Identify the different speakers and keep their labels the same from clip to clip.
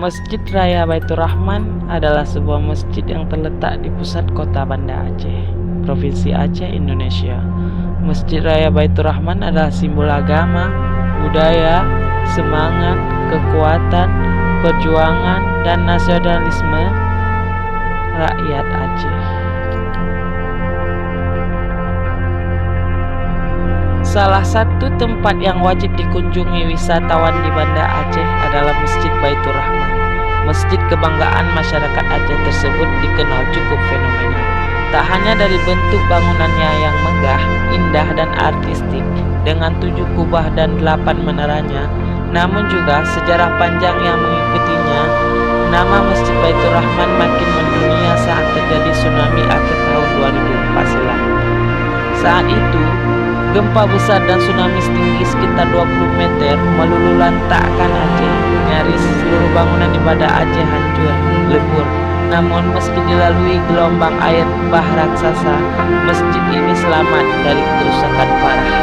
Speaker 1: Masjid Raya Baitur Rahman adalah sebuah masjid yang terletak di pusat kota Banda Aceh, Provinsi Aceh, Indonesia. Masjid Raya Baitur Rahman adalah simbol agama, budaya, semangat, kekuatan, perjuangan, dan nasionalisme rakyat Aceh. Salah satu tempat yang wajib dikunjungi wisatawan di Banda Aceh adalah Masjid Baitur Rahman. Masjid kebanggaan masyarakat Aceh tersebut dikenal cukup fenomenal. Tak hanya dari bentuk bangunannya yang megah, indah, dan artistik dengan 7 kubah dan 8 menaranya, namun juga sejarah panjang yang mengikutinya. Nama Masjid Baitur Rahman makin mendunia saat terjadi tsunami akhir tahun 2004 silam. Saat itu, gempa besar dan tsunami setinggi sekitar 20 meter meluluh lantakkan Aceh. Nyaris seluruh bangunan ibadah Aceh hancur, lebur. Namun meski dilalui gelombang air bah raksasa, masjid ini selamat dari kerusakan parah.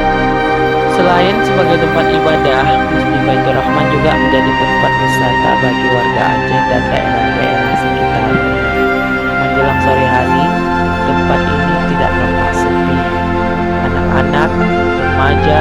Speaker 1: Selain sebagai tempat ibadah, Masjid Baitur Rahman juga menjadi tempat wisata bagi warga Aceh dan daerah-daerah sekitar. Menjelang sore hari, tempat ini tidak tampak sepi. Anak-anak, remaja,